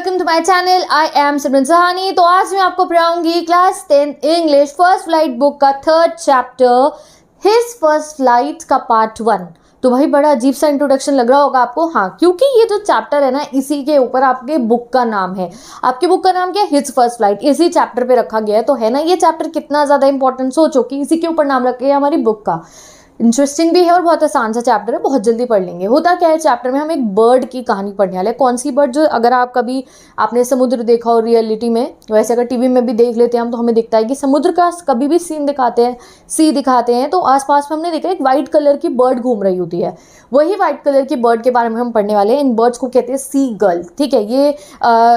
Welcome to my channel. I am Simran Sahani. तो आज मैं आपको पढ़ाऊंगी class 10 English first flight book का 3rd chapter his first flight का पार्ट 1। तो भाई बड़ा अजीब सा इंट्रोडक्शन लग रहा होगा आपको, हाँ, क्योंकि ये जो चैप्टर है ना, इसी के ऊपर आपके बुक का नाम है। आपकी बुक का नाम क्या है? His first flight. इसी चैप्टर पे रखा गया है, तो है ना ये चैप्टर कितना ज्यादा इंपॉर्टेंट। सोचो कि इसी के ऊपर नाम रखा गया हमारी बुक का। इंटरेस्टिंग भी है और बहुत आसान सा चैप्टर है, बहुत जल्दी पढ़ लेंगे। होता क्या है चैप्टर में, हम एक बर्ड की कहानी पढ़ने वाले हैं। कौन सी बर्ड? जो अगर आप कभी आपने समुद्र देखा हो रियलिटी में, वैसे अगर टीवी में भी देख लेते हैं हम, तो हमें दिखता है कि समुद्र का कभी भी सीन दिखाते हैं, सी दिखाते हैं, तो आसपास में हमने देखा एक वाइट कलर की बर्ड घूम रही होती है। वही वाइट कलर की बर्ड के बारे में हम पढ़ने वाले हैं। इन बर्ड्स को कहते हैं सी गर्ल। ठीक है, ये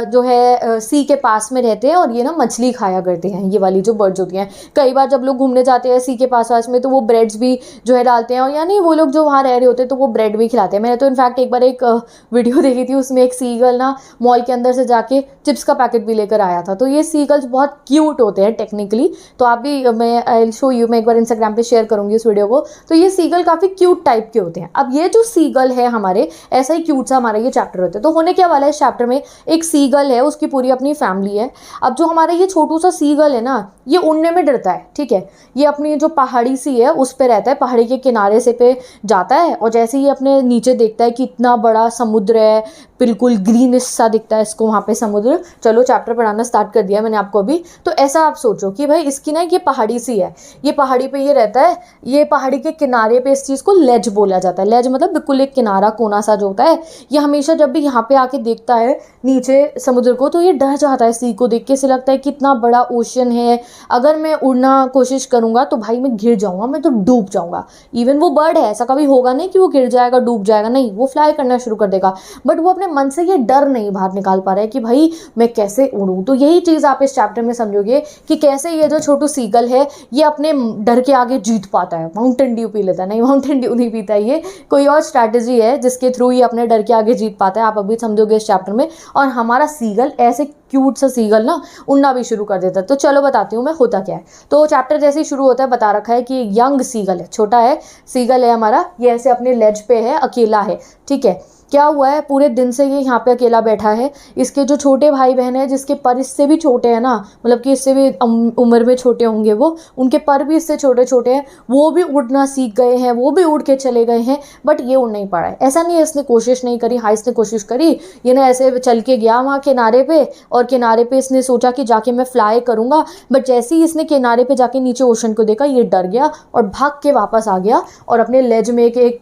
जो है सी के पास में रहते हैं और ये ना मछली खाया करते हैं। ये वाली जो बर्ड्स होती हैं, कई बार जब लोग घूमने जाते हैं सी के पास में, तो वो ब्रेड्स भी जो है डालते हैं, और यानी वो लोग जो वहाँ रह रहे होते हैं तो वो ब्रेड भी खिलाते हैं। मैंने तो इनफैक्ट एक बार एक वीडियो देखी थी, उसमें एक सीगल ना मॉल के अंदर से जाके चिप्स का पैकेट भी लेकर आया था। तो ये सीगल्स बहुत क्यूट होते हैं टेक्निकली, तो आप भी, मैं आई शो यू, मैं एक बार इंस्टाग्राम पे शेयर करूंगी उस वीडियो को। तो ये सीगल काफ़ी क्यूट टाइप के होते हैं। अब ये जो सीगल है हमारे, ऐसा ही क्यूट सा हमारा ये चैप्टर होता है। तो होने क्या वाला है इस चैप्टर में, एक सीगल है, उसकी पूरी अपनी फैमिली है। अब जो हमारा ये छोटू सा सीगल है ना, ये उड़ने में डरता है। ठीक है, ये अपनी जो पहाड़ी सी है उस पे रहता है, पहाड़ी के किनारे से पे जाता है, और जैसे ही अपने नीचे देखता है कि इतना बड़ा समुद्र है, बिल्कुल ग्रीनिश सा दिखता है इसको वहाँ पे समुद्र। चलो चैप्टर पढ़ाना स्टार्ट कर दिया मैंने आपको अभी। तो ऐसा आप सोचो कि भाई इसकी ना ये पहाड़ी सी है, ये पहाड़ी पे ये रहता है, ये पहाड़ी के किनारे पे, इस चीज़ को लेज बोला जाता है। लेज मतलब बिल्कुल एक किनारा कोना सा जो होता है। ये हमेशा जब भी यहाँ पे आके देखता है नीचे समुद्र को, तो ये डर जाता है सी को देख के। इसे लगता है कितना बड़ा ओशन है, अगर मैं उड़ना कोशिश करूँगा तो भाई मैं गिर जाऊँगा, मैं तो डूब जाऊँगा। इवन वो बर्ड है, ऐसा कभी होगा नहीं कि वो गिर जाएगा डूब जाएगा, नहीं, वो फ्लाई करना शुरू कर देगा। बट वो अपने मन से ये डर नहीं बाहर निकाल पा रहा है कि भाई मैं कैसे उड़ूं। तो यही चीज़ आप इस चैप्टर में समझोगे कि कैसे ये जो छोटू सीगल है, ये अपने डर के आगे जीत पाता है। माउंटेन ड्यू पी लेता है, नहीं माउंटेन ड्यू नहीं पीता, ये कोई और स्ट्रैटेजी है जिसके थ्रू ये अपने डर के आगे जीत पाता है। आप अभी समझोगे इस चैप्टर में। और हमारा सीगल ऐसे क्यूट सा सीगल ना उड़ना भी शुरू कर देता है। तो चलो बताती हूँ मैं होता क्या है। तो चैप्टर जैसे ही शुरू होता है बता रखा है कि यंग सीगल है, छोटा है सीगल है हमारा, ये ऐसे अपने लेज पे है, अकेला है। ठीक है, क्या हुआ है, पूरे दिन से ये यहाँ पे अकेला बैठा है। इसके जो छोटे भाई बहन है, जिसके पर इससे भी छोटे हैं ना, मतलब कि इससे भी उम्र में छोटे होंगे वो, उनके पर भी इससे छोटे छोटे हैं, वो भी उड़ना सीख गए हैं, वो भी उड़ के चले गए हैं। बट ये उड़ नहीं पा रहा है। ऐसा नहीं है इसने कोशिश नहीं करी, हाँ इसने कोशिश करी। ये ना ऐसे चल के गया वहाँ किनारे पे, और किनारे पे इसने सोचा कि जाके मैं फ्लाई करूँगा। बट जैसे ही इसने किनारे पे जाके नीचे ओशन को देखा, ये डर गया और भाग के वापस आ गया। और अपने लेज में एक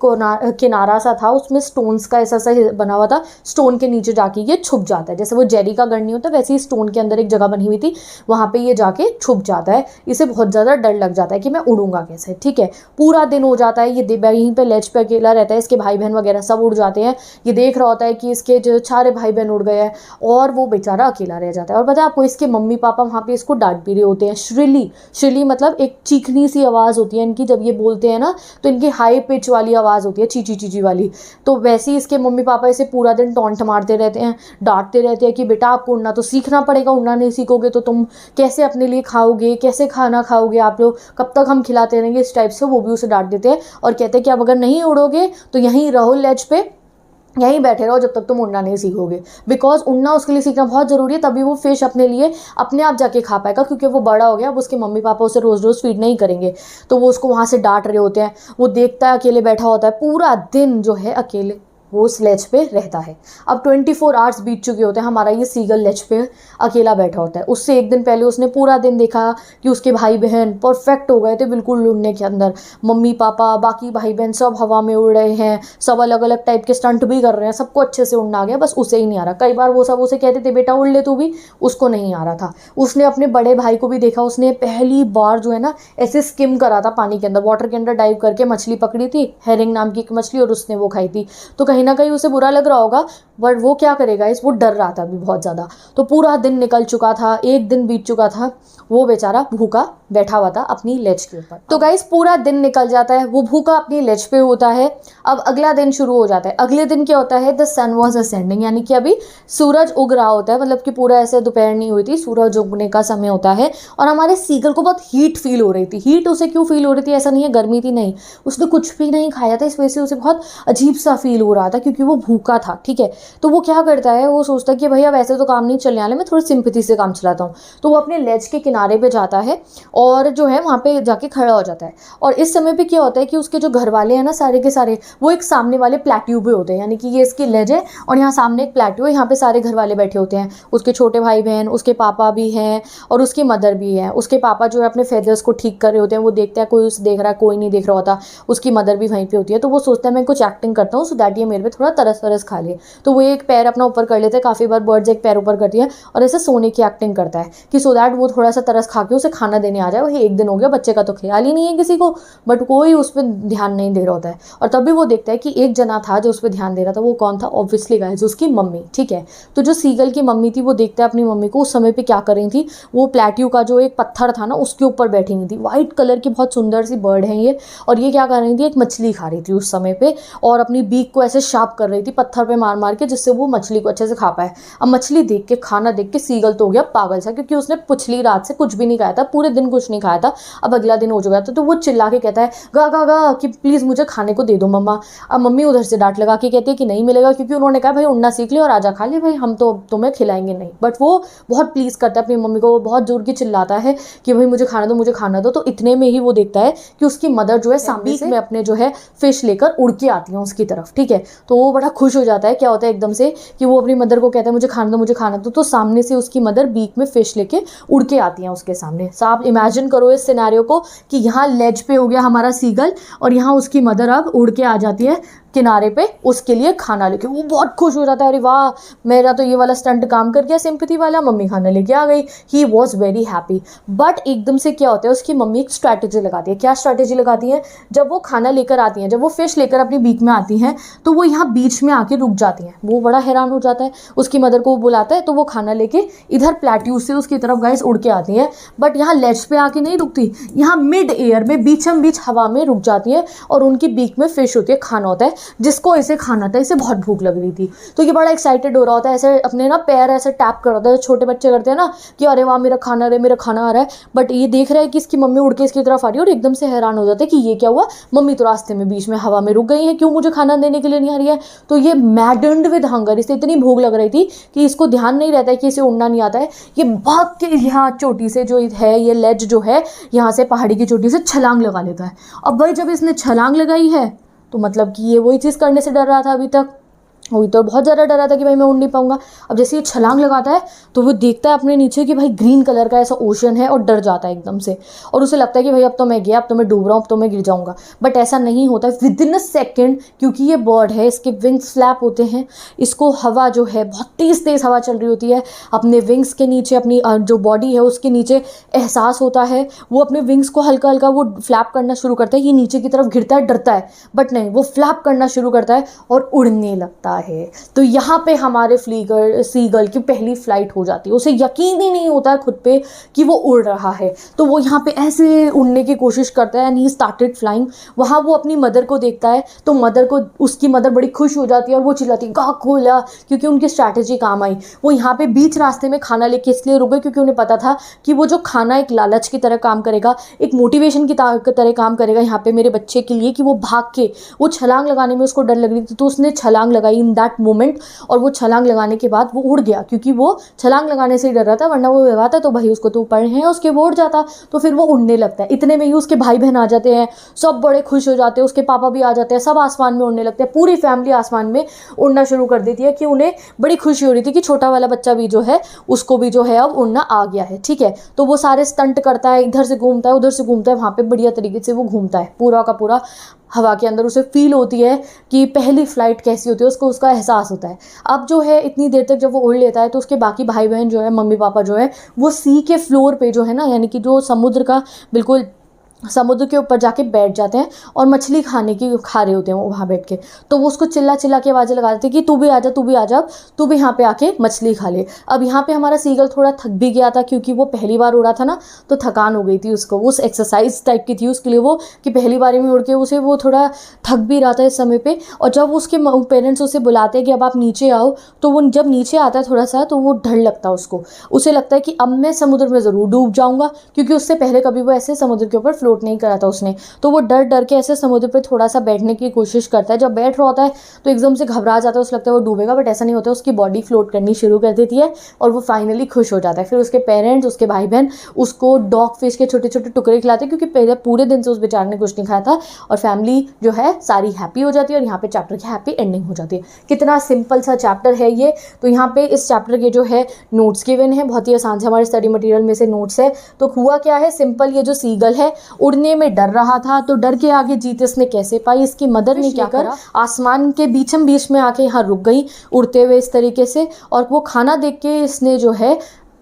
किनारा सा था, उसमें स्टोन्स का ऐसा बना हुआ था, स्टोन के नीचे जाके ये छुप जाता है। जैसे वो जेरी का गढ़ नहीं होता, वैसे ही स्टोन के अंदर एक जगह बनी हुई थी, वहां पे ये जाके छुप जाता है। इसे बहुत ज्यादा डर लग जाता है कि मैं उड़ूंगा कैसे। ठीक है, पूरा दिन हो जाता है, ये यहीं पे लेज पे अकेला रहता है। इसके भाई बहन वगैरह सब उड़ जाते हैं। ये देख रहा होता है कि इसके जो सारे भाई बहन उड़ गए हैं, और वो बेचारा अकेला रह जाता है। और पता है आपको, इसके मम्मी पापा वहां पे इसको डांट भी रहे होते हैं। श्रिली, श्रिली मतलब एक चीखनी सी आवाज होती है इनकी, जब ये बोलते हैं ना, तो इनकी हाई पिच वाली आवाज होती है, चीची चीची वाली। तो वैसे ही इसके मम्मी पापा इसे पूरा दिन टॉन्ट मारते रहते हैं, डांटते रहते हैं कि बेटा आपको उड़ना तो सीखना पड़ेगा, उड़ना नहीं सीखोगे तो तुम कैसे अपने लिए खाओगे, कैसे खाना खाओगे आप लोग, कब तक हम खिलाते रहेंगे, इस टाइप से वो भी उसे डांट देते हैं। और कहते हैं कि अब अगर नहीं उड़ोगे तो यहीं रहो लेज पे, यहीं बैठे रहो जब तक तुम उड़ना नहीं सीखोगे। बिकॉज उड़ना उसके लिए सीखना बहुत ज़रूरी है, तभी वो फिश अपने लिए अपने आप जाके खा पाएगा, क्योंकि वो बड़ा हो गया। अब उसके मम्मी पापा उसे रोज़ रोज़ फीड नहीं करेंगे, तो वो उसको वहाँ से डांट रहे होते हैं। वो देखता है अकेले बैठा होता है, पूरा दिन जो है अकेले वो उस लेज पे रहता है। अब 24 आवर्स बीत चुके होते हैं, हमारा ये सीगल लेज पे अकेला बैठा होता है। उससे एक दिन पहले उसने पूरा दिन देखा कि उसके भाई बहन परफेक्ट हो गए थे बिल्कुल उड़ने के अंदर। मम्मी पापा बाकी भाई बहन सब हवा में उड़ रहे हैं, सब अलग अलग टाइप के स्टंट भी कर रहे हैं, सबको अच्छे से उड़ना आ गया, बस उसे ही नहीं आ रहा। कई बार वो सब उसे कहते थे बेटा उड़ ले तू भी, उसको नहीं आ रहा था। उसने अपने बड़े भाई को भी देखा, उसने पहली बार जो है ना ऐसे स्किम करा था पानी के अंदर, वाटर के अंदर डाइव करके मछली पकड़ी थी, हेरिंग नाम की एक मछली, और उसने वो खाई थी। तो कहीं ना कहीं उसे बुरा लग रहा होगा, बट वो क्या करेगा, वो डर रहा था अभी बहुत ज़्यादा। तो पूरा दिन निकल चुका था, एक दिन बीत चुका था, वो बेचारा भूखा बैठा हुआ था अपनी लेज के ऊपर। तो गाइस पूरा दिन निकल जाता है, वो भूखा अपनी लेज पे होता है। अब अगला दिन शुरू हो जाता है। अगले दिन क्या होता है, द सन वॉज असेंडिंग, यानी कि अभी सूरज उग रहा होता है, मतलब कि पूरा ऐसे दोपहर नहीं हुई थी, सूरज उगने का समय होता है। और हमारे सीगल को बहुत हीट फील हो रही थी। हीट उसे क्यों फील हो रही थी, ऐसा नहीं है गर्मी थी, नहीं, उसने कुछ भी नहीं खाया था, इस वजह से उसे बहुत अजीब सा फील हो रहा था क्योंकि वो भूखा था। ठीक है, तो वो क्या करता है, वो सोचता है कि भाई अब ऐसे तो काम नहीं चलने वाले, मैं थोड़ी सिंपैथी से काम चलाता हूँ। तो वो अपने लेज के किनारे पे जाता है और जो है वहाँ पे जाके खड़ा हो जाता है। और इस समय पे क्या होता है कि उसके जो घर वाले हैं ना सारे के सारे, वो एक सामने वाले प्लेट्यू पे होते हैं, यानी कि ये इसकी लेज है और यहाँ सामने एक प्लेट्यू है, यहाँ पे सारे घर वाले बैठे होते हैं। उसके छोटे भाई बहन, उसके पापा भी हैं और उसकी मदर भी है। उसके पापा जो है अपने फेदर्स को ठीक कर रहे होते हैं, वो देखता है कोई उसे देख रहा है, कोई नहीं देख रहा होता। उसकी मदर भी वहीं पे होती है, तो वो सोचता है मैं कुछ एक्टिंग करता हूँ सो दैट ये मेरे पे थोड़ा तरस तरस खा ले। तो वो एक पैर अपना ऊपर कर लेते हैं, काफ़ी बार बर्ड्स एक पैर ऊपर करती है और ऐसे सोने की एक्टिंग करता है कि सो दैट वो थोड़ा सा तरस खा के उसे खाना देने आ जाए। वही एक दिन हो गया, बच्चे का तो ख्याल ही नहीं है किसी को, बट कोई उस पर ध्यान नहीं दे रहा होता है। और तभी वो देखता है कि एक जना था जो उस पर ध्यान दे रहा था। वो कौन था, ऑब्वियसली गाइस उसकी मम्मी। ठीक है, तो जो सीगल की मम्मी थी वो देखता है अपनी मम्मी को उस समय पे क्या कर रही थी, वो प्लेट्यू का जो एक पत्थर था ना उसके ऊपर बैठी हुई थी। वाइट कलर की बहुत सुंदर सी बर्ड है ये, और ये क्या कर रही थी, एक मछली खा रही थी उस समय पे, और अपनी बीक को ऐसे शार्प कर रही थी पत्थर पे मार मार के, जिससे वो मछली को अच्छे से खा पाए। अब मछली देख के, खाना देख के सीगल तो हो गया पागल सा, क्योंकि उसने पिछली रात से कुछ भी नहीं खाया था, पूरे दिन कुछ नहीं खाया था, अब अगला दिन हो चुका था। तो वो चिल्ला के कहता है गा गा गा कि प्लीज़ मुझे खाने को दे दो मम्मा। अब मम्मी उधर से डांट लगा के कहती है कि नहीं मिलेगा, क्योंकि उन्होंने कहा भाई उड़ना सीख ले और आजा खा ले, भाई हम तो तुम्हें खिलाएंगे नहीं। बट वो बहुत प्लीज़ करता है अपनी मम्मी को, वो बहुत जोर की चिल्लाता है कि भाई मुझे खाना दो, मुझे खाना दो। तो इतने में ही वो देखता है कि उसकी मदर जो है सामने से में अपने जो है फिश लेकर उड़ के आती है उसकी तरफ। ठीक है, तो वो बड़ा खुश हो जाता है। क्या होता है एकदम से कि वो अपनी मदर को कहता है मुझे खाना दो, मुझे खाना दो। तो सामने से उसकी मदर बीक में फिश लेके उड़ के आती है उसके सामने। तो आप इमेजिन करो इस सिनेरियो को कि यहाँ लेज पे हो गया हमारा सीगल और यहाँ उसकी मदर अब उड़ के आ जाती है किनारे पे उसके लिए खाना लेके। वो बहुत खुश हो जाता है, अरे वाह मेरा तो ये वाला स्टंट काम कर गया, सिंपैथी वाला, मम्मी खाना लेके आ गई। He was very happy. But एकदम से क्या होता है, उसकी मम्मी एक स्ट्रैटेजी लगाती है। क्या स्ट्रैटेजी लगाती है, जब वो खाना लेकर आती हैं, जब वो फिश लेकर अपनी बीक में आती हैं, तो वो यहाँ बीच में आके रुक जाती हैं। वो बड़ा हैरान हो जाता है, उसकी मदर को बुलाता है, तो वो खाना लेके इधर प्लेट्यू से उसकी तरफ गाइस उड़ के आती है। बट यहाँ लेज पे आके नहीं रुकती, यहाँ मिड एयर में बीचम बीच हवा में रुक जाती है और उनकी बीक में फिश होती है, खाना होता है जिसको इसे खाना था। इसे बहुत भूख लग रही थी, तो ये बड़ा एक्साइटेड हो रहा होता है, ऐसे अपने ना पैर ऐसे टैप कर रहा था, छोटे बच्चे करते हैं ना कि अरे वाह मेरा खाना आ रहा है, मेरा खाना आ रहा है। बट ये देख रहा है कि इसकी मम्मी उड़ के इसकी तरफ आ रही है और एकदम से हैरान हो जाता है कि ये क्या हुआ, मम्मी तो रास्ते में बीच में हवा में रुक गई है, क्यों मुझे खाना देने के लिए नहीं आ रही है। तो ये मैडन्ड विद हंगर, इसे इतनी भूख लग रही थी कि इसको ध्यान नहीं रहता है कि इसे उड़ना नहीं आता है। ये भाग के यहाँ चोटी से जो है, ये लेज जो है यहाँ से पहाड़ी की चोटी से छलांग लगा लेता है। अब भाई जब इसने छलांग लगाई है तो मतलब कि ये वही चीज़ करने से डर रहा था अभी तक, वही तो बहुत ज़्यादा डरा था कि भाई मैं उड़ नहीं पाऊंगा। अब जैसे ये छलांग लगाता है तो वो देखता है अपने नीचे कि भाई ग्रीन कलर का ऐसा ओशन है और डर जाता है एकदम से, और उसे लगता है कि भाई अब तो मैं गया, अब तो मैं डूब रहा हूँ, अब तो मैं गिर जाऊंगा। बट ऐसा नहीं होता है, विद इन अ सेकेंड, क्योंकि ये बर्ड है, इसके विंग्स फ्लैप होते हैं, इसको हवा जो है बहुत तेज़ तेज़ हवा चल रही होती है, अपने विंग्स के नीचे अपनी जो बॉडी है उसके नीचे एहसास होता है, वो अपने विंग्स को हल्का हल्का वो फ्लैप करना शुरू करता है। ये नीचे की तरफ गिरता है, डरता है, बट नहीं, वो फ्लैप करना शुरू करता है और उड़ने लगता है। तो यहाँ पे हमारे सीगल की पहली फ्लाइट हो जाती है। उसे यकीन ही नहीं होता है खुद पे कि वो उड़ रहा है, तो वो यहाँ पे ऐसे उड़ने की कोशिश करता है एंड ही स्टार्टेड फ्लाइंग। वहाँ वो अपनी मदर को देखता है, तो मदर को, उसकी मदर बड़ी खुश हो जाती है और वो चिल्लाती है गा खोला, क्योंकि उनकी स्ट्रैटेजी काम आई। वो यहाँ पे बीच रास्ते में खाना लेके इसलिए रुक गए क्योंकि उन्हें पता था कि वो जो खाना एक लालच की तरह काम करेगा, एक मोटिवेशन की तरह काम करेगा यहाँ पे मेरे बच्चे के लिए, कि वो भाग के, वो छलांग लगाने में उसको डर लग रही थी तो उसने छलांग लगाई इन दैट मोमेंट, और वो छलांग लगाने के बाद वो उड़ गया, क्योंकि वो छलांग लगाने से ही डर रहा था, वरना वो लगाता तो भाई उसको तो ऊपर है उसके वो उड़ जाता। तो फिर वो उड़ने लगता है। इतने में ही उसके भाई बहन आ जाते हैं, सब बड़े खुश हो जाते हैं, उसके पापा भी आ जाते हैं, सब आसमान में उड़ने लगते हैं, पूरी फैमिली आसमान में उड़ना शुरू कर देती है कि उन्हें बड़ी खुशी हो रही थी कि छोटा वाला बच्चा भी जो है उसको भी जो है अब उड़ना आ गया है। ठीक है, तो वो सारे स्टंट करता है, इधर से घूमता है, उधर से घूमता है, वहाँ पे बढ़िया तरीके से वो घूमता है पूरा का पूरा हवा के अंदर। उसे फील होती है कि पहली फ्लाइट कैसी होती है, उसको उसका एहसास होता है। अब जो है इतनी देर तक जब वो उड़ लेता है तो उसके बाकी भाई बहन जो है, मम्मी पापा जो है, वो सी के फ्लोर पे जो है ना, यानी कि जो समुद्र का बिल्कुल समुद्र के ऊपर जाके बैठ जाते हैं और मछली खा रहे होते हैं वो वहाँ बैठ के। तो वो उसको चिल्ला चिल्ला के आवाज़ें लगा देते हैं कि तू भी आ जा, तू भी आ जा, तू भी यहाँ पे आके मछली खा ले। अब यहाँ पे हमारा सीगल थोड़ा थक भी गया था, क्योंकि वो पहली बार उड़ा था ना, तो थकान हो गई थी उसको, उस एक्सरसाइज टाइप की थी उसके लिए वो, कि पहली बारी में उड़ के उसे वो थोड़ा थक भी रहा था इस समय पे। और जब उसके पेरेंट्स उसे बुलाते हैं कि अब आप नीचे आओ, तो वो जब नीचे आता है थोड़ा सा, तो वो डर लगता है उसको। उसे लगता है कि अब मैं समुद्र में ज़रूर डूब जाऊँगा, क्योंकि उससे पहले कभी वो ऐसे समुद्र के ऊपर फ्लोट नहीं करा था उसने। तो वो डर डर के ऐसे समुद्र पे थोड़ा सा बैठने की कोशिश करता है। जब बैठ रहा होता है तो एकदम से घबरा जाता है, उसे लगता है वो डूबेगा, बट ऐसा नहीं होता, उसकी बॉडी फ्लोट करनी शुरू कर देती है और वो फाइनली खुश हो जाता है। फिर उसके पेरेंट्स, उसके भाई बहन उसको डॉग फिश के छोटे छोटे टुकड़े खिलाते हैं, क्योंकि पहले पूरे दिन से उस बेचारे ने कुछ नहीं खाया था। और फैमिली जो है सारी हैप्पी हो जाती है, और यहाँ पे चैप्टर की हैप्पी एंडिंग हो जाती है। कितना सिंपल सा चैप्टर है ये। तो यहाँ पे इस चैप्टर के जो है नोट्स गिवन है, बहुत ही आसान से हमारे स्टडी मटेरियल में से नोट्स है। तो हुआ क्या है, सिंपल, ये जो सीगल है उड़ने में डर रहा था, तो डर के आगे जीत इसने कैसे पाई, इसकी मदर ने क्या करा, आसमान के बीचम बीच में आके यहाँ रुक गई उड़ते हुए इस तरीके से, और वो खाना देख के इसने जो है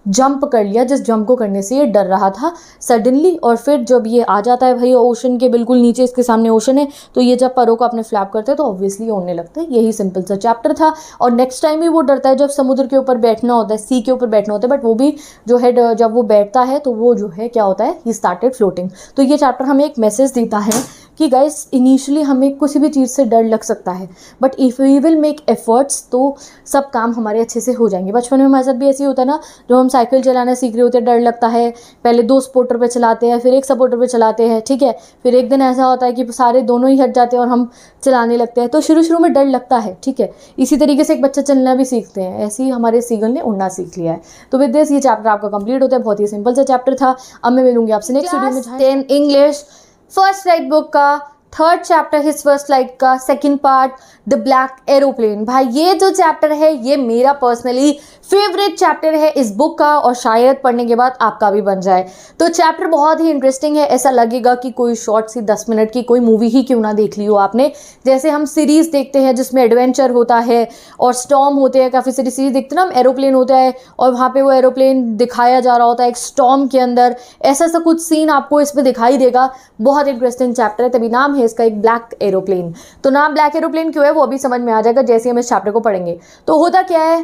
जंप कर लिया, जिस जंप को करने से ये डर रहा था सडनली। और फिर जब ये आ जाता है भाई ओशन के बिल्कुल नीचे, इसके सामने ओशन है, तो ये जब परों को अपने फ्लैप करते हैं तो ऑब्वियसली उड़ने लगते हैं। यही सिंपल सा चैप्टर था। और नेक्स्ट टाइम भी वो डरता है जब समुद्र के ऊपर बैठना होता है, सी के ऊपर बैठना होता है, बट वो भी जो है जब वो बैठता है तो वो जो है क्या होता है, ही स्टार्टेड फ्लोटिंग। तो ये चैप्टर हमें एक मैसेज देता है कि गाइस इनिशियली हमें किसी भी चीज़ से डर लग सकता है, but if we will make efforts तो सब काम हमारे अच्छे से हो जाएंगे। बचपन में हमारे साथ भी ऐसे ही होता है ना, जो हम साइकिल चलाना सीख रहे होते हैं, डर लगता है, पहले 2 सपोर्टर पे चलाते हैं, फिर 1 सपोर्टर पे चलाते हैं, ठीक है, फिर एक दिन ऐसा होता है कि सारे दोनों ही हट जाते हैं और हम चलाने लगते हैं। तो शुरू शुरू में डर लगता है, ठीक है। इसी तरीके से एक बच्चा चलना भी सीखते हैं, ऐसे ही हमारे सीगल ने उड़ना सीख लिया है। तो विद दिस ये चैप्टर आपका कंप्लीट होता है। बहुत ही सिंपल सा चैप्टर था। अब मैं मिलूंगी आपसे नेक्स्ट वीडियो में। 10 इंग्लिश फर्स्ट फ्लाइट बुक का 3rd chapter, his first flight का 2nd part, the black aeroplane. भाई ये जो चैप्टर है ये मेरा पर्सनली फेवरेट चैप्टर है इस बुक का, और शायद पढ़ने के बाद आपका भी बन जाए। तो चैप्टर बहुत ही इंटरेस्टिंग है, ऐसा लगेगा कि कोई शॉर्ट सी 10 मिनट की कोई मूवी ही क्यों ना देख ली हो आपने। जैसे हम सीरीज़ देखते हैं जिसमें एडवेंचर होता है और स्टॉर्म होते हैं, काफ़ी सारी सीरीज देखते हैं ना, एरोप्लेन होता है और वहाँ पे वो एरोप्लेन दिखाया जा रहा होता है एक स्टॉर्म के अंदर, ऐसा सा कुछ सीन आपको इसमें दिखाई देगा। बहुत इंटरेस्टिंग चैप्टर है, तभी नाम है इसका एक ब्लैक एरोप्लेन। तो नाम ब्लैक एरोप्लेन क्यों है वो अभी समझ में आ जाएगा जैसे हम इस चैप्टर को पढ़ेंगे। तो होता क्या है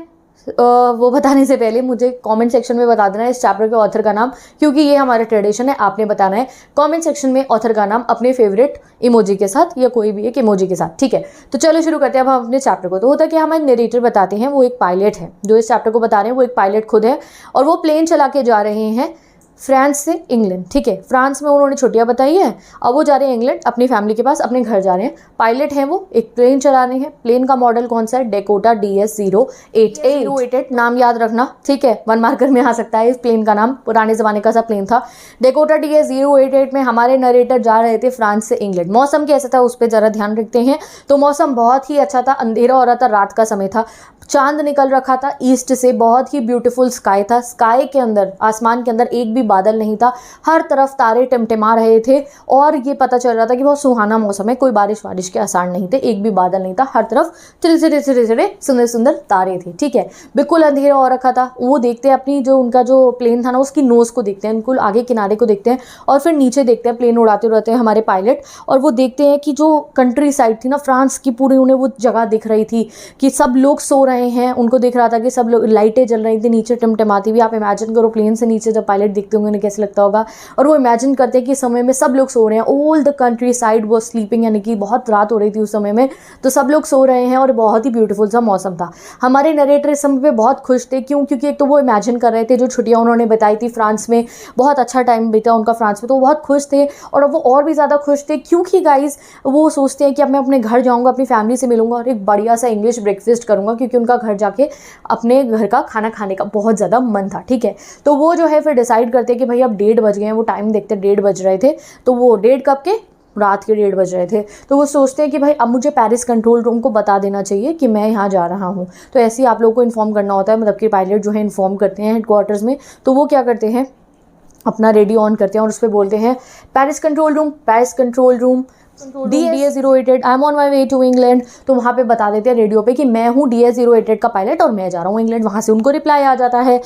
वो बताने से पहले मुझे कमेंट सेक्शन में बता देना इस चैप्टर के ऑथर का नाम, क्योंकि ये हमारा ट्रेडिशन है, आपने बताना है कमेंट सेक्शन में ऑथर का नाम अपने फेवरेट इमोजी के साथ या कोई भी एक इमोजी के साथ, ठीक है। तो चलो शुरू करते हैं अब हम अपने चैप्टर को। तो होता है कि हमारे नरेटर बताते हैं, वो एक पायलट है, जो इस चैप्टर को बता रहे हैं वो एक पायलट खुद है, और वो प्लेन चला के जा रहे हैं फ्रांस से इंग्लैंड, ठीक है। फ्रांस में उन्होंने छुट्टियां बताई है, अब वो जा रहे हैं इंग्लैंड अपनी फैमिली के पास, अपने घर जा रहे हैं। पायलट हैं वो, एक प्लेन चला रहे हैं। प्लेन का मॉडल कौन सा है, डेकोटा DS-088। नाम याद रखना, ठीक है, 1 मार्कर में आ सकता है इस प्लेन का नाम, पुराने ज़माने का सा प्लेन था। डेकोटा DS-088 में हमारे नरेटर जा रहे थे फ्रांस से इंग्लैंड। मौसम कैसा था उस पर ज़रा ध्यान रखते हैं। तो मौसम बहुत ही अच्छा था, अंधेरा हो रहा था, रात का समय था, चांद निकल रखा था ईस्ट से, बहुत ही ब्यूटीफुल स्काई था। स्काई के अंदर, आसमान के अंदर एक भी बादल नहीं था, हर तरफ तारे टिमटिमा रहे थे, और ये पता चल रहा था कि बहुत सुहाना मौसम है, कोई बारिश वारिश के आसार नहीं थे, एक भी बादल नहीं था, हर तरफ चिड़े सुंदर सुंदर तारे थे, ठीक है। बिल्कुल अंधेरा हो रखा था। वो देखते हैं अपनी जो उनका जो प्लेन था ना उसकी नोज़ को देखते हैं, बिल्कुल आगे किनारे को देखते हैं, और फिर नीचे देखते हैं, प्लेन उड़ाते उड़ाते हैं हमारे पायलट, और वो देखते हैं कि जो कंट्री साइड थी ना फ्रांस की, पूरी उन्हें वो जगह दिख रही थी कि सब लोग सो रहे हैं। उनको दिख रहा था कि सब लोग, लाइटें जल रही थी नीचे टिमटिमाती हुई। आप इमेजिन करो प्लेन से नीचे जब पायलट दिखते होंगे उन्हें कैसे लगता होगा। और वो इमेजिन करते हैं कि समय में सब लोग सो रहे हैं, ऑल द कंट्री साइड वो स्लीपिंग, यानी कि बहुत रात हो रही थी उस समय में, तो सब लोग सो रहे हैं और बहुत ही ब्यूटीफुल सा मौसम था। हमारे नरेटर इस समय पे बहुत खुश थे, क्यों, क्योंकि एक तो वो इमेजिन कर रहे थे जो छुट्टियाँ उन्होंने बताई थी फ्रांस में, बहुत अच्छा टाइम बीता उनका फ्रांस में, तो वो बहुत खुश थे। और अब वो और भी ज़्यादा खुश थे क्योंकि गाइज वो सोचते हैं कि अब मैं अपने घर जाऊँगा, अपनी फैमिली से मिलूंगा और एक बढ़िया सा इंग्लिश ब्रेकफास्ट करूँगा, क्योंकि उनका घर जाके अपने घर का खाना खाने का बहुत ज़्यादा मन था, ठीक है। तो वो जो है फिर डिसाइड करते हैं कि भाई अब 1:30 बज गए हैं, वो टाइम देखते 1:30 बज रहे थे, तो वो 1:30 कब के, रात के 1:30 बज रहे थे। तो वो सोचते हैं कि भाई अब मुझे पेरिस कंट्रोल रूम को बता देना चाहिए कि मैं यहाँ जा रहा हूँ। तो ऐसे ही आप लोगों को इन्फॉर्म करना होता है, मतलब कि पायलट जो है इन्फॉर्म करते हैं हेडक्वार्टर्स में। तो वो क्या करते हैं, अपना रेडियो ऑन करते हैं और उस पर बोलते हैं Paris control room DS-088 I am on my way to England. तो वहाँ पे बता देते हैं रेडियो पे कि मैं हूँ DS-088 का पायलट और मैं जा रहा हूँ इंग्लैंड। वहाँ से उनको रिप्लाई आ जाता है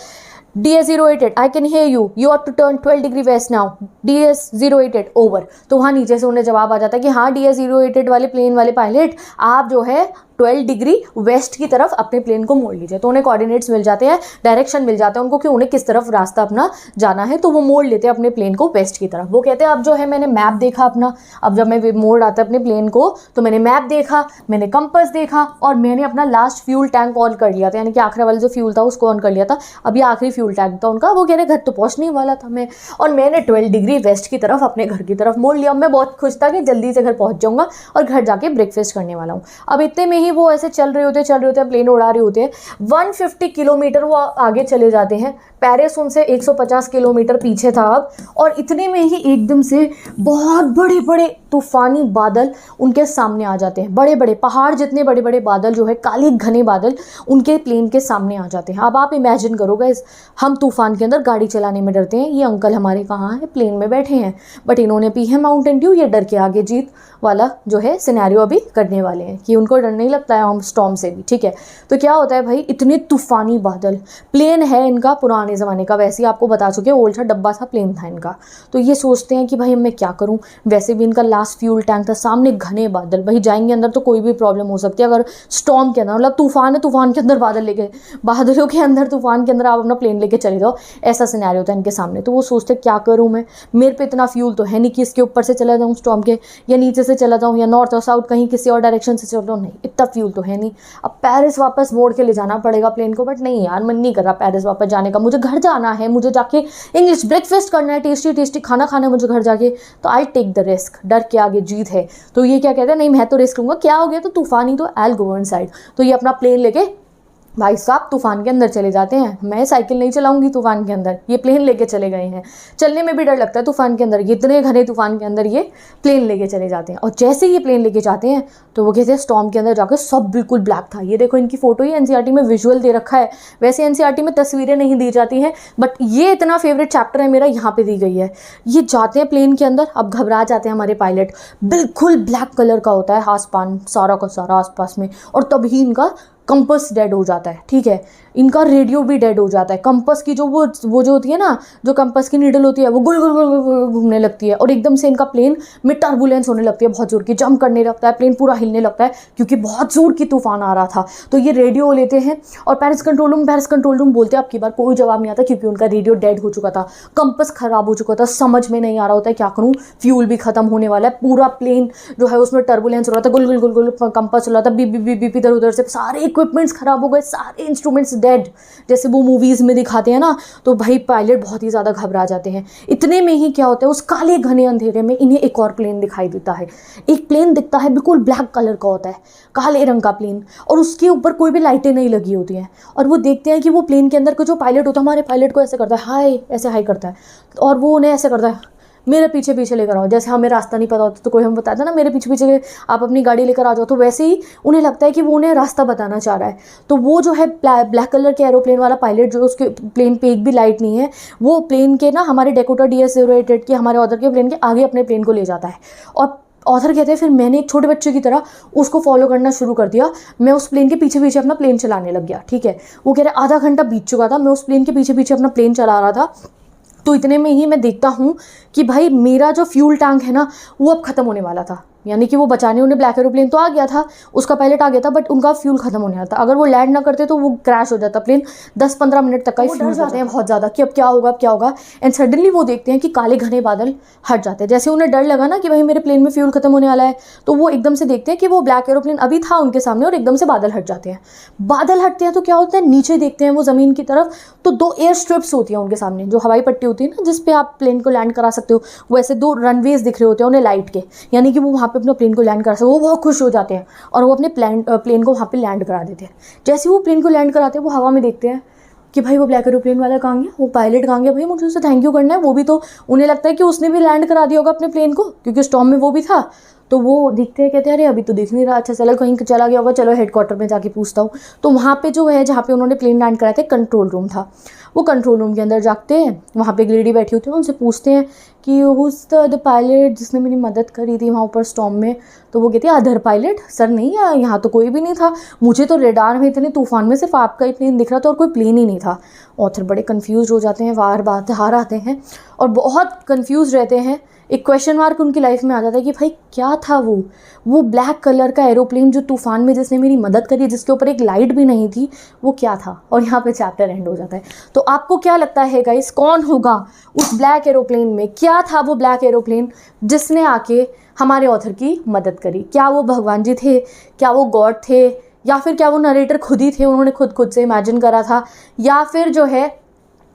DS-088, I can hear you. You have to turn 12 degree west now. DS-088, over. तो वहाँ नीचे से उन्हें जवाब आ जाता है कि हाँ DS-088 वाले प्लेन वाले पायलट, आप जो है 12 डिग्री वेस्ट की तरफ अपने प्लेन को मोड़ लीजिए। तो उन्हें कोऑर्डिनेट्स मिल जाते हैं, डायरेक्शन मिल जाता है उनको कि उन्हें किस तरफ रास्ता अपना जाना है। तो वो मोड़ लेते हैं अपने प्लेन को वेस्ट की तरफ। वो कहते हैं अब जो है मैंने मैप देखा अपना, अब जब मैं मोड़ आता है अपने प्लेन को तो मैंने मैप देखा, मैंने कंपास देखा और मैंने अपना लास्ट फ्यूल टैंक ऑन कर लिया था, यानी कि आखिरी वाला जो फ्यूल था उसको ऑन कर लिया था। अब ये आखिरी फ्यूल टैंक था उनका। वो कह रहे घर तो पहुँचने वाला था मैं, और मैंने 12 डिग्री वेस्ट की तरफ अपने घर की तरफ मोड़ लिया। मैं बहुत खुश था कि जल्दी से घर पहुँच जाऊँगा और घर जाके ब्रेकफास्ट करने वाला हूँ। अब इतने में ही वो ऐसे चल रहे होते हैं, प्लेन उड़ा रहे होते हैं। 150 किलोमीटर वो आगे चले जाते हैं। पेरिस उनसे 150 किलोमीटर पीछे था अब, और इतने में ही एकदम से बहुत बड़े बड़े तूफानी बादल उनके सामने आ जाते हैं। बड़े बड़े पहाड़ जितने बड़े बड़े बादल जो है, काले घने बादल उनके प्लेन के सामने आ जाते हैं। अब आप इमेजिन करो गाइस, हम तूफान के अंदर गाड़ी चलाने में डरते हैं, ये अंकल हमारे कहाँ हैं, प्लेन में बैठे हैं, बट इन्होंने पी है माउंटेन ड्यू। ये डर के आगे जीत वाला जो है सिनेरियो अभी करने वाले हैं कि उनको डर नहीं लगता है हम स्टॉर्म से भी, ठीक है। तो क्या होता है भाई, इतने तूफानी बादल, प्लेन है इनका पुराने ज़माने का, वैसे ही आपको बता चुके हैं, ओल्ड सा डब्बा सा प्लेन था इनका। तो ये सोचते हैं कि भाई मैं क्या करूं, वैसे भी इनका लास्ट फ्यूल टैंक था, सामने घने बादल, भाई जाएंगे अंदर तो कोई भी प्रॉब्लम हो सकती है। अगर स्टॉर्म के अंदर, मतलब तूफान है, तूफान के अंदर बादल लेके, बादलों के अंदर तूफान के अंदर आप अपना प्लेन लेके चले जाओ, ऐसा सिनेरियो था इनके सामने। तो वो सोचते क्या करूँ मैं, मेरे पे इतना फ्यूल तो है नहीं कि इसके ऊपर से चला जाऊँ स्टॉर्म के, या नीचे से चला जाऊँ, या नॉर्थ और साउथ कहीं किसी और डायरेक्शन से चलो, नहीं इतना फ्यूल तो है नहीं। अब पेरिस वापस मोड़ के ले जाना पड़ेगा प्लेन को, बट नहीं यार मन नहीं कर रहा पेरिस वापस जाने का, मुझे घर जाना है, मुझे जाके इंग्लिश ब्रेकफास्ट करना है, टेस्टी टेस्टी खाना खाना है मुझे घर जाके। तो आई टेक द रिस्क, डर के आगे जीत है। तो ये क्या कहते हैं, नहीं मैं तो रिस्क लूँगा, क्या हो गया तो तूफान ही तो, आई गो इनसाइड। तो ये अपना प्लेन लेके भाई साहब तूफान के अंदर चले जाते हैं। मैं साइकिल नहीं चलाऊंगी तूफान के अंदर, ये प्लेन लेके चले गए हैं। चलने में भी डर लगता है तूफान के अंदर, इतने घने तूफान के अंदर ये प्लेन लेके चले जाते हैं। और जैसे ये प्लेन लेके जाते हैं तो वो कहते हैं स्टॉर्म के अंदर जाकर सब बिल्कुल ब्लैक था। ये देखो इनकी फोटो ही एनसीईआरटी में विजुअल दे रखा है, वैसे एनसीईआरटी में तस्वीरें नहीं दी जाती हैं, बट ये इतना फेवरेट चैप्टर है मेरा, यहाँ पे दी गई है। ये जाते हैं प्लेन के अंदर, अब घबरा जाते हैं हमारे पायलट, बिल्कुल ब्लैक कलर का होता है आसमान सारा का सारा आसपास में, और तभी इनका कंपास डेड हो जाता है, ठीक है। इनका रेडियो भी डेड हो जाता है। कंपास की जो वो जो होती है ना, जो कंपास की नीडल होती है, वो गोल गोल गोल गोल घूमने लगती है, और एकदम से इनका प्लेन में टर्बुलेंस होने लगती है, बहुत जोर की जंप करने लगता है, प्लेन पूरा हिलने लगता है क्योंकि बहुत जोर की तूफान आ रहा था। तो ये रेडियो लेते हैं और पेरिस कंट्रोल रूम बोलते हैं। अब की बार कोई जवाब नहीं आता क्योंकि उनका रेडियो डेड हो चुका था, कंपास खराब हो चुका था, समझ में नहीं आ रहा होता है क्या करूँ, फ्यूल भी खत्म होने वाला है, पूरा प्लेन जो है उसमें टर्बुलेंस हो रहा था, गोल गोल गोल गोल कंपास चल रहा था, बीप बीप बीप इधर उधर से, सारे इक्विपमेंट्स खराब हो गए, सारे इंस्ट्रूमेंट्स डेड, जैसे वो मूवीज़ में दिखाते हैं ना। तो भाई पायलट बहुत ही ज़्यादा घबरा जाते हैं। इतने में ही क्या होता है, उस काले घने अंधेरे में इन्हें एक और प्लेन दिखाई देता है। एक प्लेन दिखता है, बिल्कुल ब्लैक कलर का होता है, काले रंग का प्लेन, और उसके ऊपर कोई भी लाइटें नहीं लगी होती हैं। और वो देखते हैं कि वो प्लेन के अंदर का जो पायलट होता है, हमारे पायलट को ऐसे करता है, हाय ऐसे हाय करता है, और वो उन्हें ऐसे करता है, मेरे पीछे पीछे लेकर आओ। जैसे हमें रास्ता नहीं पता होता तो कोई हमें बताता है ना, मेरे पीछे पीछे आप अपनी गाड़ी लेकर आ जाओ, तो वैसे ही उन्हें लगता है कि वो उन्हें रास्ता बताना चाह रहा है। तो वो जो है ब्लैक कलर के एरोप्लेन वाला पायलट, जो उसके प्लेन पे एक भी लाइट नहीं है, वो प्लेन के ना हमारे डेकोटा DS-088 के, हमारे ऑथर के प्लेन के आगे अपने प्लेन को ले जाता है। और ऑथर कहते हैं फिर मैंने एक छोटे बच्चे की तरह उसको फॉलो करना शुरू कर दिया, मैं उस प्लेन के पीछे पीछे अपना प्लेन चलाने लग गया, ठीक है। वो कह रहे आधा घंटा बीत चुका था, मैं उस प्लेन के पीछे पीछे अपना प्लेन चला रहा था। तो इतने में ही मैं देखता हूँ कि भाई मेरा जो फ्यूल टैंक है ना, वो अब ख़त्म होने वाला था। यानी कि वो बचाने उन्हें ब्लैक एरोप्लेन तो आ गया था, उसका पायलट आ गया था, बट उनका फ्यूल खत्म होने वाला था। अगर वो लैंड ना करते तो वो क्रैश हो जाता प्लेन, 10-15 मिनट तक का ही फ्यूल जाते हैं बहुत ज़्यादा कि अब क्या होगा अब क्या होगा। एंड सडनली वो देखते हैं कि काले घने बादल हट जाते हैं। जैसे उन्हें डर लगा ना कि भाई मेरे प्लेन में फ्यूल खत्म होने वाला है, तो वो एकदम से देखते हैं कि वो ब्लैक एरोप्लेन अभी था उनके सामने, और एकदम से बादल हट जाते हैं। बादल हटते हैं तो क्या होता है, नीचे देखते हैं वो ज़मीन की तरफ, तो 2 एयर स्ट्रिप्स होती हैं उनके सामने, जो हवाई पट्टी होती है ना जिसपे आप प्लेन को लैंड करा सकते हो, वैसे 2 रनवेज दिख रहे होते हैं उन्हें लाइट के, यानी कि वो वहाँ पे अपने प्लेन को लैंड वो बहुत खुश हो जाते हैं और वो अपने प्लेन को वहाँ पे लैंड करा देते हैं। जैसे वो प्लेन को लैंड कराते हैं, वो हवा में देखते हैं कि भाई वो ब्लैक एरोप्लेन वाला कहाँ गया, वो पायलट कहाँ गया, भाई मुझे उससे थैंक यू करना है। वो भी तो उन्हें लगता है कि उसने भी लैंड करा दिया होगा अपने प्लेन को, क्योंकि स्टॉर्म में वो भी था। तो वो दिखते हैं, कहते हैं अरे अभी तो दिख नहीं रहा, अच्छा चलो कहीं चला गया होगा, चलो हेडक्वार्टर में जाके पूछता हूँ। तो वहाँ पे जो है जहाँ पे उन्होंने प्लेन लैंड कराया था कंट्रोल रूम था, वो कंट्रोल रूम के अंदर जाते हैं, वहाँ पे एक लेडी बैठी होती है, उनसे पूछते हैं कि हुज द पायलट जिसने मेरी मदद करी थी वहाँ ऊपर स्टॉर्म में। तो वो कहती है अदर पायलट, सर नहीं है, यहाँ तो कोई भी नहीं था, मुझे तो रेडार में इतने तूफान में सिर्फ आपका ही प्लेन दिख रहा था और कोई प्लेन ही नहीं था। ऑथर बड़े कंफ्यूज हो जाते हैं, बार बार आते हैं और बहुत कंफ्यूज रहते हैं। एक क्वेश्चन मार्क उनकी लाइफ में आ जाता है कि भाई क्या था वो ब्लैक कलर का एरोप्लेन जो तूफान में जिसने मेरी मदद करी, जिसके ऊपर एक लाइट भी नहीं थी, वो क्या था। और यहाँ पे चैप्टर एंड हो जाता है। तो आपको क्या लगता है गाइस, कौन होगा उस ब्लैक एरोप्लेन में? क्या था वो ब्लैक एरोप्लेन जिसने आके हमारे ऑथर की मदद करी? क्या वो भगवान जी थे, क्या वो गॉड थे, या फिर क्या वो नरेटर खुद ही थे, उन्होंने खुद से इमेजिन करा था, या फिर जो है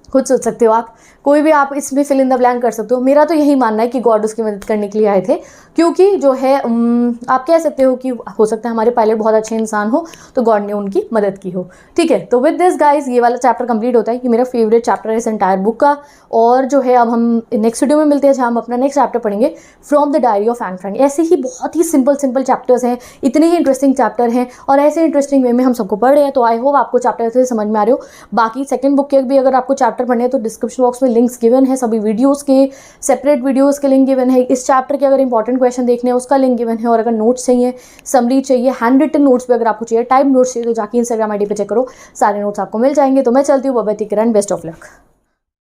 खुद सोच सकते हो आप, कोई भी आप इसमें फिल इन द ब्लैंक कर सकते हो। मेरा तो यही मानना है कि गॉड उसकी मदद करने के लिए आए थे, क्योंकि जो है आप कह सकते हो कि हो सकता है हमारे पायलट बहुत अच्छे इंसान हो तो गॉड ने उनकी मदद की हो। ठीक है, तो विद दिस गाइज ये वाला चैप्टर कंप्लीट होता है। ये मेरा फेवरेट चैप्टर है इस एंटायर बुक का। और जो है अब हम नेक्स्ट वीडियो में मिलते हैं जहाँ हम अपना नेक्स्ट चैप्टर पढ़ेंगे, from the diary of Anne Frank. ऐसे ही बहुत ही सिंपल चैप्टर्स हैं, इतने ही इंटरेस्टिंग चैप्टर हैं और ऐसे इंटरेस्टिंग वे में हम सबको पढ़ रहे हैं। तो आई होप आपको चैप्टर से समझ में आ रहे हो। बाकी सेकंड बुक के भी अगर आपको चैप्टर पढ़ने हैं तो डिस्क्रिप्शन बॉक्स में लिंक्स गिवन है, सभी वीडियोस के, सेपरेट वीडियोस के लिंक गिवन है। इस चैप्टर के अगर इंपॉर्टेंट क्वेश्चन देखने हैं उसका लिंक गिवन है। और अगर नोट्स चाहिए, समरी चाहिए, हैंड रिटन नोट्स भी अगर आपको चाहिए, टाइप नोट्स चाहिए, तो जाके इंस्टाग्राम आईडी पे चेक करो, सारे नोट्स आपको मिल जाएंगे। तो मैं चलती हूँ, bye bye, take care and best of luck.